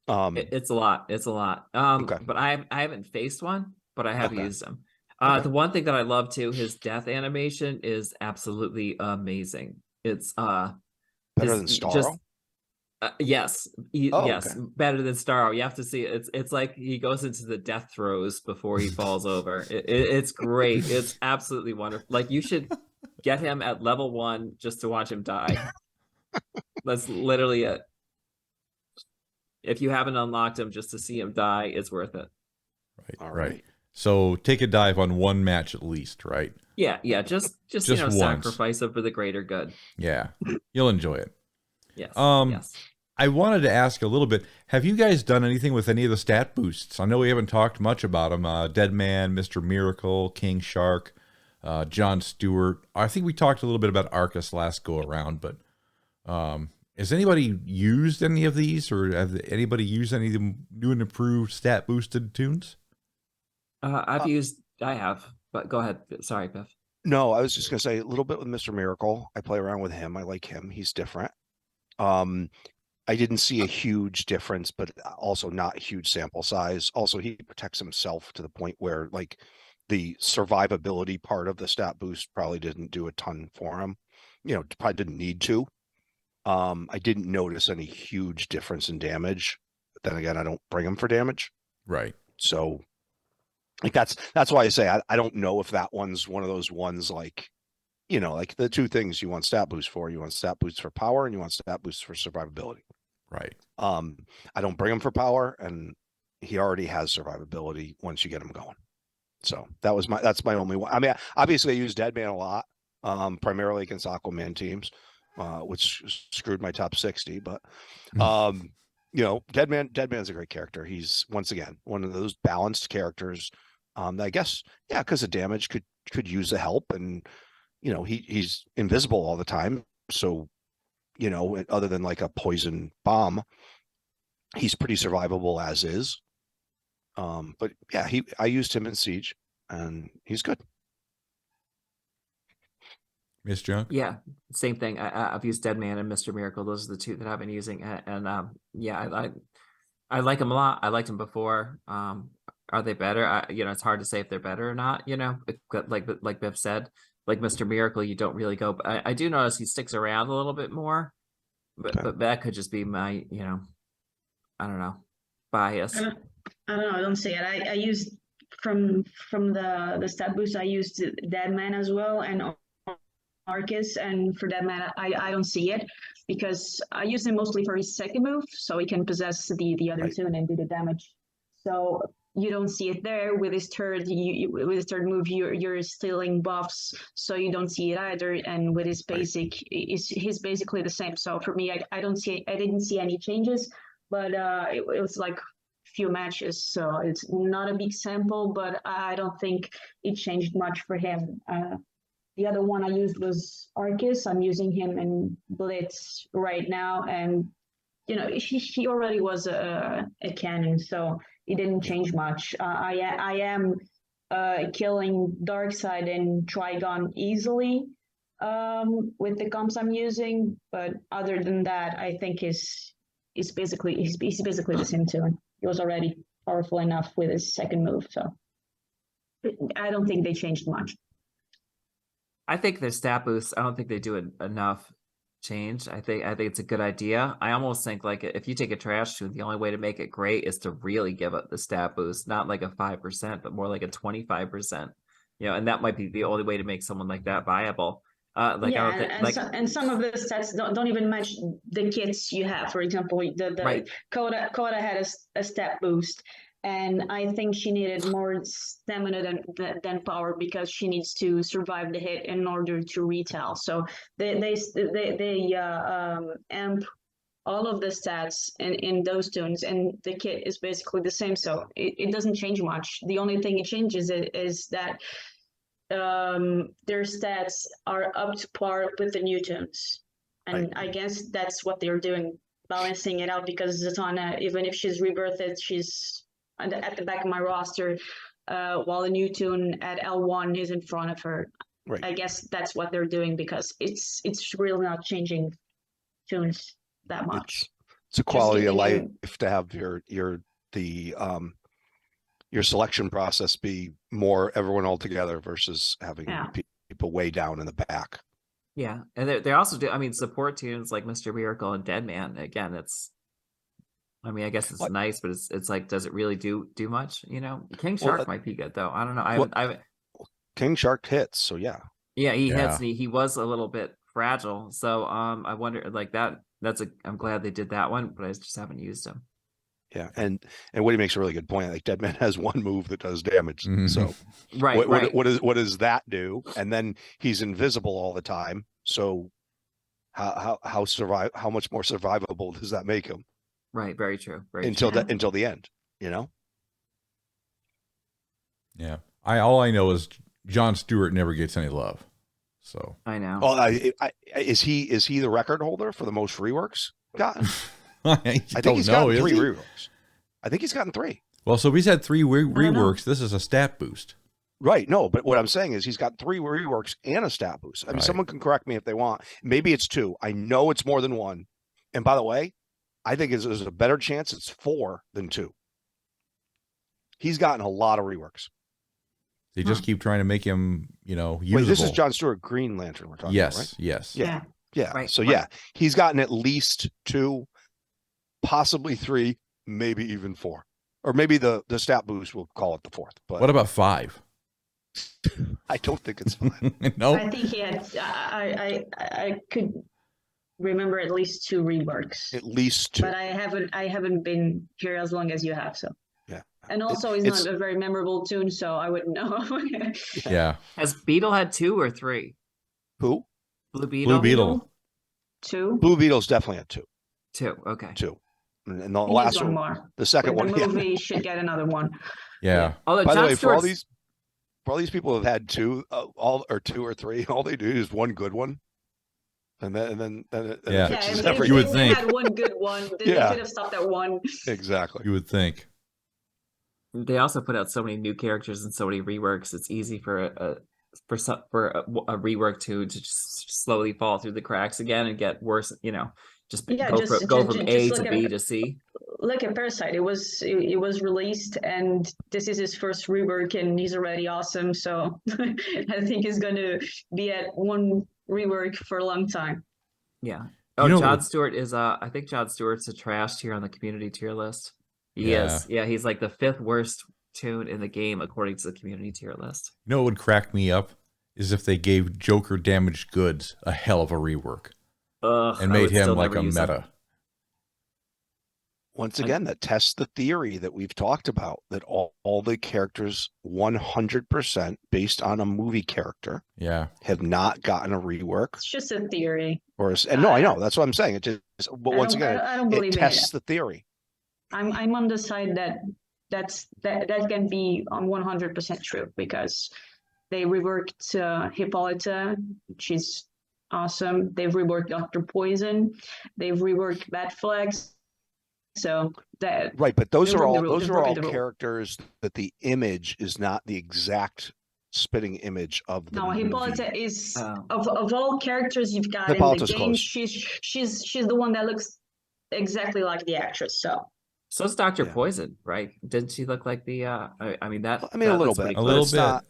It's a lot. It's a lot. Okay. But I haven't faced one, but I have Okay. used them. Okay. The one thing that I love too, his death animation is absolutely amazing. It's better his- than Starro. just- yes, Oh, yes, okay. better than Starro. You have to see it. It's like he goes into the death throes before he falls over. It's great. It's absolutely wonderful. Like you should get him at level 1 just to watch him die. That's literally it. If you haven't unlocked him just to see him die, it's worth it. Right. All Right. right. So take a dive on one match at least, right? Yeah, just once. sacrifice it for the greater good. Yeah, you'll enjoy it. Yes. Yes. I wanted to ask a little bit. Have you guys done anything with any of the stat boosts? I know we haven't talked much about them. Deadman, Mr. Miracle, King Shark, John Stewart. I think we talked a little bit about Arcus last go around, but has anybody used any of these, or have anybody used any of the new and improved stat boosted tunes? I have, but go ahead. Sorry, Biff. No, I was just gonna say a little bit with Mr. Miracle. I play around with him. I like him. He's different. I didn't see a huge difference, but also not huge sample size. Also, he protects himself to the point where like the survivability part of the stat boost probably didn't do a ton for him. You know, probably didn't need to. I didn't notice any huge difference in damage. But then again, I don't bring him for damage. Right. So like that's why I say I don't know if that one's one of those ones like, you know, like the two things you want stat boost for. You want stat boost for power and you want stat boost for survivability. Right. I don't bring him for power, and he already has survivability once you get him going. So that's my only one. I mean, obviously I use Deadman a lot, primarily against Aquaman teams, which screwed my top 60, but you know, Deadman's a great character. He's once again one of those balanced characters. I guess, yeah, because of damage could use the help, and you know, he's invisible all the time. So, you know, other than like a poison bomb, he's pretty survivable as is. But yeah, I used him in Siege, and he's good. Miss Junk? Yeah, same thing. I've used Deadman and Mr. Miracle. Those are the two that I've been using, and yeah, I like them a lot. I liked them before. Are they better? You know, it's hard to say if they're better or not. You know, like Biff said, like Mr. Miracle, you don't really go. But I do notice he sticks around a little bit more, but that could just be my, you know, I don't know, bias. I don't know. I don't see it. I used from the stat boost. I used Deadman as well and Arcus, and for Deadman, I don't see it because I use him mostly for his second move, so he can possess the other two and then do the damage. So you don't see it there with his third. With his third move, you're stealing buffs, so you don't see it either. And with his basic, he's basically the same. So for me, I didn't see any changes, but it was like few matches, so it's not a big sample, but I don't think it changed much for him. The other one I used was Arcus. I'm using him in Blitz right now, and you know he already was a cannon, so it didn't change much. I am killing Darkseid and Trigon easily with the comps I'm using, but other than that, I think he's basically the same tune. He was already powerful enough with his second move, so I don't think they changed much. I think their stat boosts, I don't think they do enough change. I think it's a good idea. I almost think like if you take a trash tune, the only way to make it great is to really give it the stat boost, not like a 5%, but more like a 25%. You know, and that might be the only way to make someone like that viable. Like yeah, I don't think, and, like, and some of the stats don't even match the kits you have. For example, the Coda had a stat boost, and I think she needed more stamina than power because she needs to survive the hit in order to retail. So they amp all of the stats in those tunes, and the kit is basically the same. So it doesn't change much. The only thing it changes is that their stats are up to par with the new tunes, and I guess that's what they're doing, balancing it out, because Zatanna, even if she's rebirthed, she's at the back of my roster, while the new tune at L1 is in front of her. I guess that's what they're doing, because it's really not changing tunes that much. It's a quality of life to have your selection process be more everyone all together versus having people way down in the back. Yeah, and they also do. I mean, support tunes like Mr. Miracle and Deadman. Again, I mean, I guess it's nice, but it's like, does it really do much? You know, King Shark might be good though. I don't know. I King Shark hits, so yeah. Yeah, he hits. He was a little bit fragile, so I wonder like that. I'm glad they did that one, but I just haven't used him. Yeah, and Witty makes a really good point. Like Deadman has one move that does damage. So Right, what does that do? And then he's invisible all the time. So how much more survivable does that make him? Right, very true. Very Until true. until the end, you know? Yeah. All I know is Jon Stewart never gets any love. So I know. Oh, is he the record holder for the most reworks gotten? I think he's gotten 3 reworks. I think he's gotten 3. Well, so he's had 3 reworks. This is a stat boost. Right. No, but what I'm saying is he's got 3 reworks and a stat boost. I mean, someone can correct me if they want. Maybe it's 2. I know it's more than 1. And by the way, I think there's a better chance it's 4 than 2. He's gotten a lot of reworks. They just keep trying to make him, usable. Wait, this is Jon Stewart Green Lantern we're talking about, right? Yes. Yeah. Right, So right. yeah, he's gotten at least 2, possibly 3, maybe even 4. Or maybe the stat boost will call it the 4th. But what about 5? I don't think it's 5. No. I think he had. I could remember at least 2 reworks. At least 2. But I haven't been here as long as you have. So Yeah. and also it's not a very memorable tune, so I wouldn't know. Yeah. Has Beetle had 2 or 3? Who? Blue Beetle. Blue Beetle. 2. Blue Beetle's definitely had 2. 2. Okay. 2. And the He needs last one one, more. the second With one. the movie should get another one. Yeah. Although By the Jon way, for all Stewart's- these people who have had 2, 2 or 3, all they do is one good one, and then it Yeah. fixes if everything. You would they think. had one good one, then they could have stopped at 1. Exactly. You would think. They also put out so many new characters and so many reworks. It's easy for a rework to just slowly fall through the cracks again and get worse. Just Yeah, go just from A look to at B it. to C. Look at Parasite. It was released, and this is his first rework, and he's already awesome. So I think he's going to be at 1 rework for a long time. Yeah. You know Jon what- Stewart is I think Jon Stewart's a trash tier on the community tier list. He Yeah. is. Yeah, he's like the 5th worst tune in the game according to the community tier list. You know what would crack me up is if they gave Joker Damaged Goods a hell of a rework Ugh, and I made would him still like never a use him. meta. Once again, that tests the theory that we've talked about, that all the characters 100% based on a movie character Yeah. have not gotten a rework. It's just a theory. And no, I know, that's what I'm saying. It just, but once again, I don't it believe in tests it. the theory. I'm on the side that can be on 100% true, because they reworked Hippolyta. She's awesome. They've reworked Dr. Poison. They've reworked Bat Flags. So that Right, but those They've are all broken the rule. those They've are all broken the rule. characters that the image is not the exact spitting image of the no, movie. Hippolyta is Oh. of all characters you've got Hippolyta's in the game. close. She's the one that looks exactly like the actress. So So's Dr. Yeah. Poison, right? Didn't she look like the I mean that I mean, a little that's pretty bit. A close. little it's bit. not-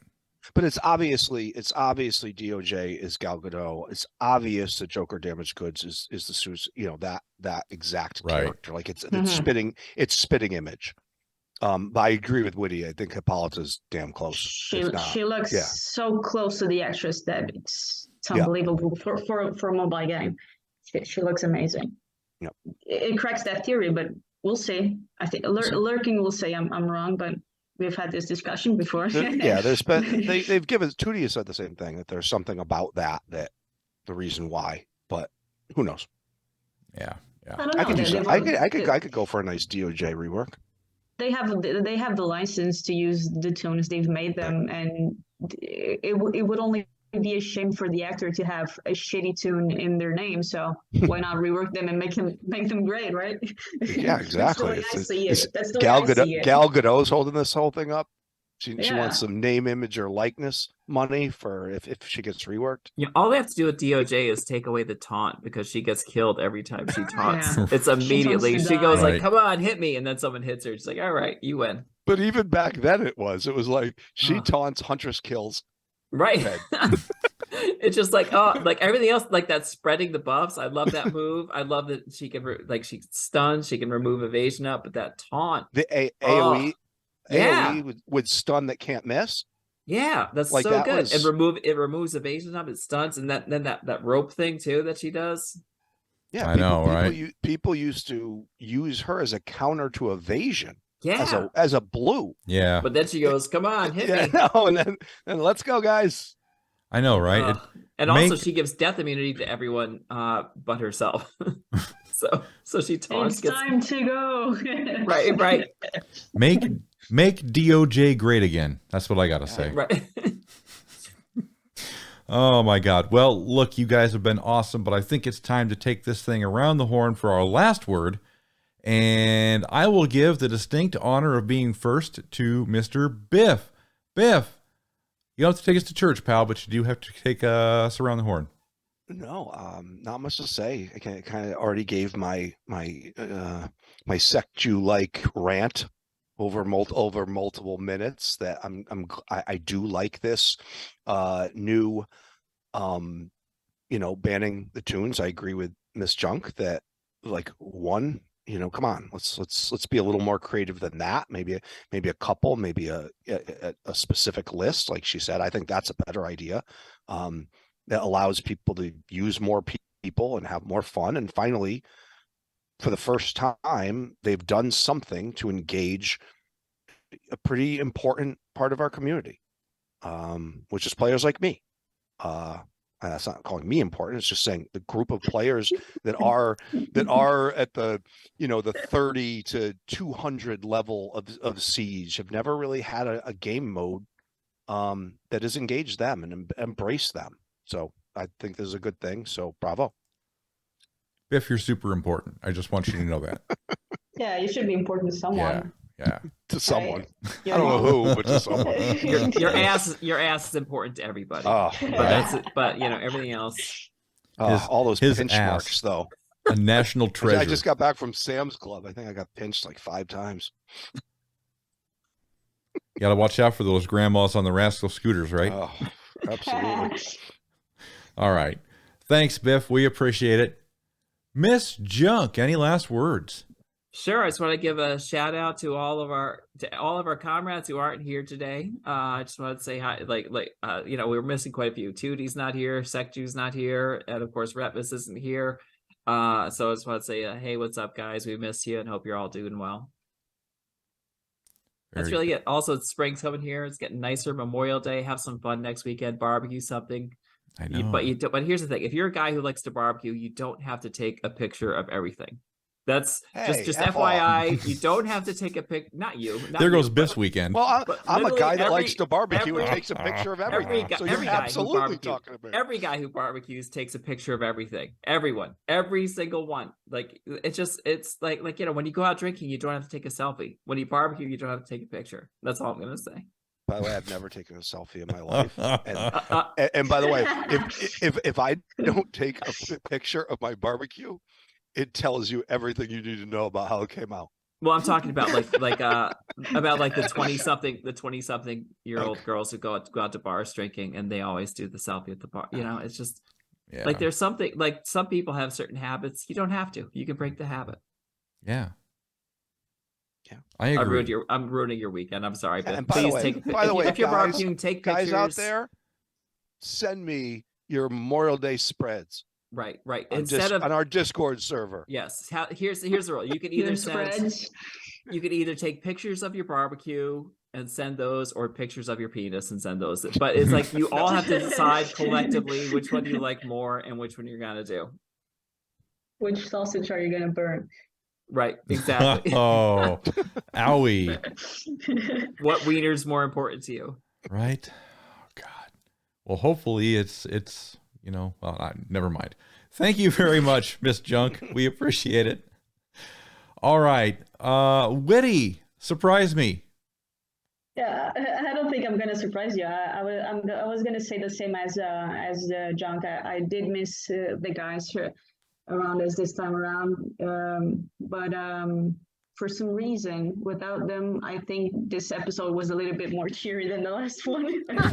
But it's obviously DOJ is Gal Gadot. It's obvious that Joker Damaged Goods is the that exact Right. character. Like it's Mhm. spitting image. But I agree with Witty. I think Hippolyta's damn close. she if not. she looks yeah. so close to the actress that it's Yeah. unbelievable for a mobile game. She looks amazing. Yeah. It cracks that theory, but we'll see. I think lurking will say I'm wrong, but we've had this discussion before. There's been they've given Tootie said the same thing, that there's something about that the reason why, but who knows? Yeah. I don't know. I could do They've so. I could go for a nice DOJ rework. They have the license to use the tunes. They've made them, and it would only be a shame for the actor to have a shitty tune in their name. So why not rework them and make them great, right? Yeah, exactly. That's the way I see it. That's the Gal way I see it. Gal Gadot's holding this whole thing up. She Yeah. wants some name, image, or likeness money for if she gets reworked. Yeah, all they have to do with DOJ is take away the taunt, because she gets killed every time she taunts. Yeah. It's immediately to she goes die. like, Right. "Come on, hit me," and then someone hits her. She's like, "All right, you win." But even back then, it was like she Huh. taunts, Huntress kills. Right. Dead. It's just like like everything else, like that spreading the buffs. I love that move. I love that she can she's stunned, she can remove evasion up, but that taunt, The AOE, yeah. AOE with stun that can't miss. yeah, that's Like, so that good. was- And it removes evasion up, it stuns, and that rope thing too that she does. Yeah, I know, right? People used to use her as a counter to evasion. Yeah. As a blue. Yeah, But then she goes, "Come on, hit me." No, and then let's go, guys. I know, right? And also, she gives death immunity to everyone but herself. so she taunts. It's time to go. Right. make DOJ great again. That's what I gotta say. Right. Oh my God. Well, look, you guys have been awesome, but I think it's time to take this thing around the horn for our last word. And I will give the distinct honor of being first to Mr. Biff. Biff, you don't have to take us to church, pal, but you do have to take us around the horn. No, not much to say. I kind of already gave my sect Jew like rant over multiple minutes. That I do like this new banning the tunes. I agree with Miss Junk that like one, come on, let's be a little more creative than that. Maybe a couple, maybe a specific list, like she said. I think that's a better idea. That allows people to use more people and have more fun. And finally, for the first time, they've done something to engage a pretty important part of our community, which is players like me. That's not calling me important. It's just saying the group of players that are at the the 30 to 200 level of Siege have never really had a game mode that has engaged them and embraced them. So I think this is a good thing. So bravo. Biff, you're super important. I just want you to know that. Yeah, you should be important to someone. Yeah. To someone. I Your don't know mom. who, but to someone. Your ass is important to everybody. Oh, But everything else. All those his pinch ass. marks, though. A national treasure. I just got back from Sam's Club. I think I got pinched like 5 times. You got to watch out for those grandmas on the rascal scooters, right? Oh, absolutely. All right. Thanks, Biff. We appreciate it. Miss Junk, any last words? Sure. I just want to give a shout out to all of our comrades who aren't here today. I just want to say hi. We were missing quite a few. Tootie's not here. Secju's not here, and of course, Retmus isn't here. So I just want to say, hey, what's up, guys? We miss you, and hope you're all doing well. That's really it. Also, spring's coming here. It's getting nicer. Memorial Day. Have some fun next weekend. Barbecue something. I know. But here's the thing: if you're a guy who likes to barbecue, you don't have to take a picture of everything. That's just FYI. You don't have to take a pic. Not you. There goes Biff's weekend. Well, I'm a guy that likes to barbecue and takes a picture of everything. So you're absolutely talking about every guy who barbecues takes a picture of everything. Everyone, every single one. Like it's like when you go out drinking, you don't have to take a selfie. When you barbecue, you don't have to take a picture. That's all I'm gonna say. By the way, I've never taken a selfie in my life. And by the way, if I don't take a picture of my barbecue, it tells you everything you need to know about how it came out. Well, I'm talking about about the 20-something year old girls who go out to bars drinking, and they always do the selfie at the bar. It's just like there's something like some people have certain habits. You don't have to. You can break the habit. Yeah. Yeah, I agree. I'm ruining your weekend. I'm sorry, but please take. If you're guys, barbecuing, take pictures. Guys out there, send me your Memorial Day spreads. Right. On our Discord server. Yes. Here's the rule. You can either take pictures of your barbecue and send those, or pictures of your penis and send those. But it's like you all have to decide collectively which one you like more and which one you're gonna do. Which sausage are you gonna burn? Right, exactly. Oh, owie. What wiener's more important to you? Right? Oh, God. Well, hopefully it's never mind. Thank you very much, Miss Junk. We appreciate it. All right. Witty, surprise me. Yeah, I don't think I'm gonna surprise you. I was gonna say the same as Junk. I did miss the guys around us this time around, but for some reason, without them, I think this episode was a little bit more cheery than the last one. I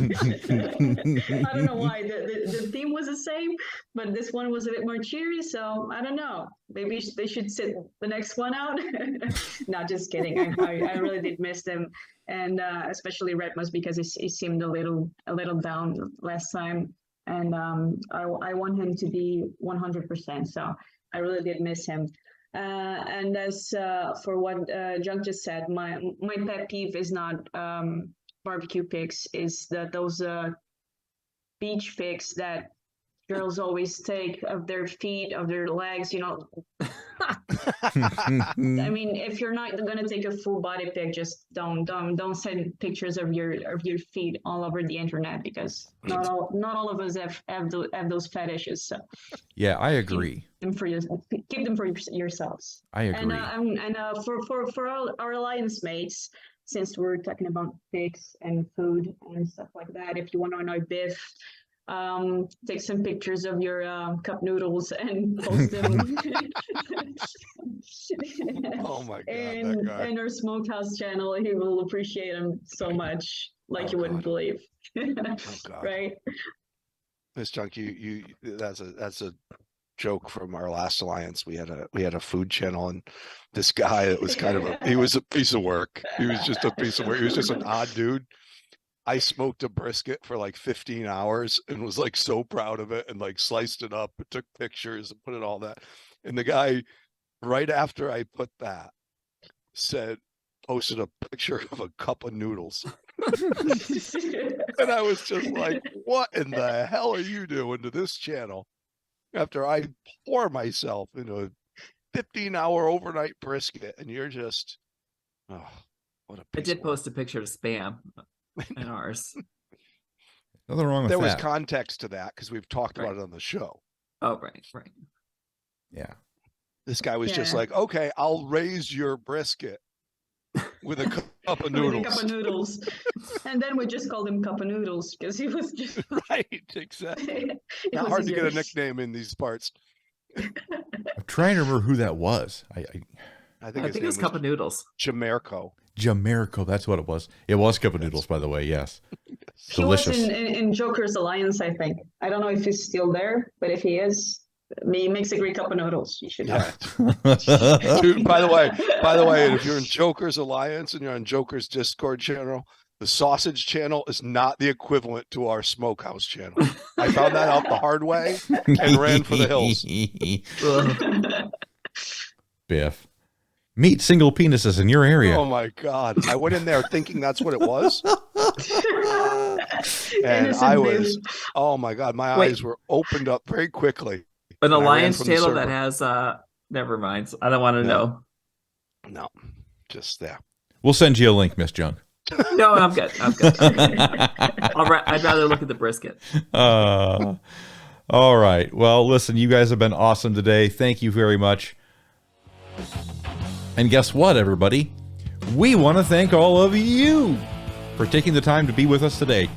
don't know why. The theme was the same, but this one was a bit more cheery. So I don't know. Maybe they should sit the next one out. Not just kidding. I really did miss them, and especially Redmus, because he seemed a little down last time. And I want him to be 100%. So really did miss him. And as for what Junk just said, my pet peeve is not barbecue pics, is that those beach pics that girls always take of their feet, of their legs, I mean, if you're not gonna take a full body pic, just don't send pictures of your feet all over the internet, because not all of us have those fetishes. So Yeah, I agree. Keep them for yourselves. I agree. And for all our alliance mates, since we're talking about pics and food and stuff like that, if you want to know BIFF, take some pictures of your cup noodles and post them. Oh my God, and, that guy. and our smokehouse channel, he will appreciate them so much, like you wouldn't believe. God. Right? Miss Junk, you that's a joke from our last alliance. We had a food channel, and this guy, it was kind of he was a piece of work. He was just a piece of work. He was just an odd dude. I smoked a brisket for like 15 hours and was like so proud of it, and like sliced it up and took pictures and put it all that. And the guy, right after I put that, posted a picture of a cup of noodles. And I was just like, what in the hell are you doing to this channel after I pour myself into a 15-hour overnight brisket, and you're just, oh, what a piece I did of post a picture of spam in ours. Nothing wrong with there was that. context to that because we've talked about it on the show. Oh, right. Yeah. This guy was just like, okay, I'll raise your brisket with a cup of noodles. With a cup of noodles. And then we just called him Cup of Noodles because he was just right, exactly. Not hard to get a nickname in these parts. I'm trying to remember who that was. I think it was Cup of Noodles. Jamerco. Jamerco, that's what it was. It was Cup of Noodles, by the way. Yes. He Delicious. was in Joker's Alliance, I think. I don't know if he's still there, but if he is, he makes a great cup of noodles. You should know. Dude, by the way, if you're in Joker's Alliance and you're on Joker's Discord channel, the sausage channel is not the equivalent to our smokehouse channel. I found that out the hard way and ran for the hills. BIFF. Meet single penises in your area. Oh my God. I went in there thinking that's what it was. And I was, oh my God, my eyes were opened up very quickly. An alliance channel that has, never mind. I don't want to know. No, just there. We'll send you a link, Miss Junk. No, I'm good. I'd rather look at the brisket. All right. Well, listen, you guys have been awesome today. Thank you very much. And guess what, everybody? We want to thank all of you for taking the time to be with us today.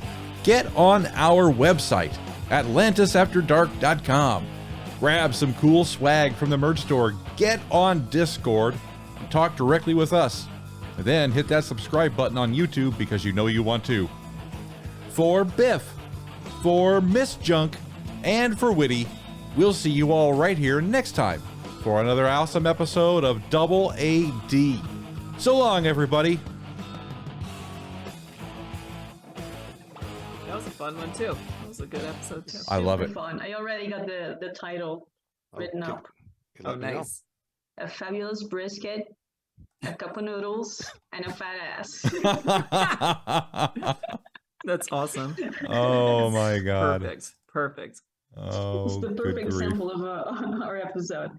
Get on our website, atlantisafterdark.com. Grab some cool swag from the merch store. Get on Discord and talk directly with us. And then hit that subscribe button on YouTube because you know you want to. For BIFF, for Miss Junk, and for Witty, we'll see you all right here next time for another awesome episode of Double AD. So long, everybody. That was a fun one, too. That was a good episode, too. I love it. Fun. I already got the title written up. Oh, nice. A fabulous brisket, a cup of noodles, and a fat ass. That's awesome. Oh, my God. Perfect. Oh, it's the perfect sample of our episode.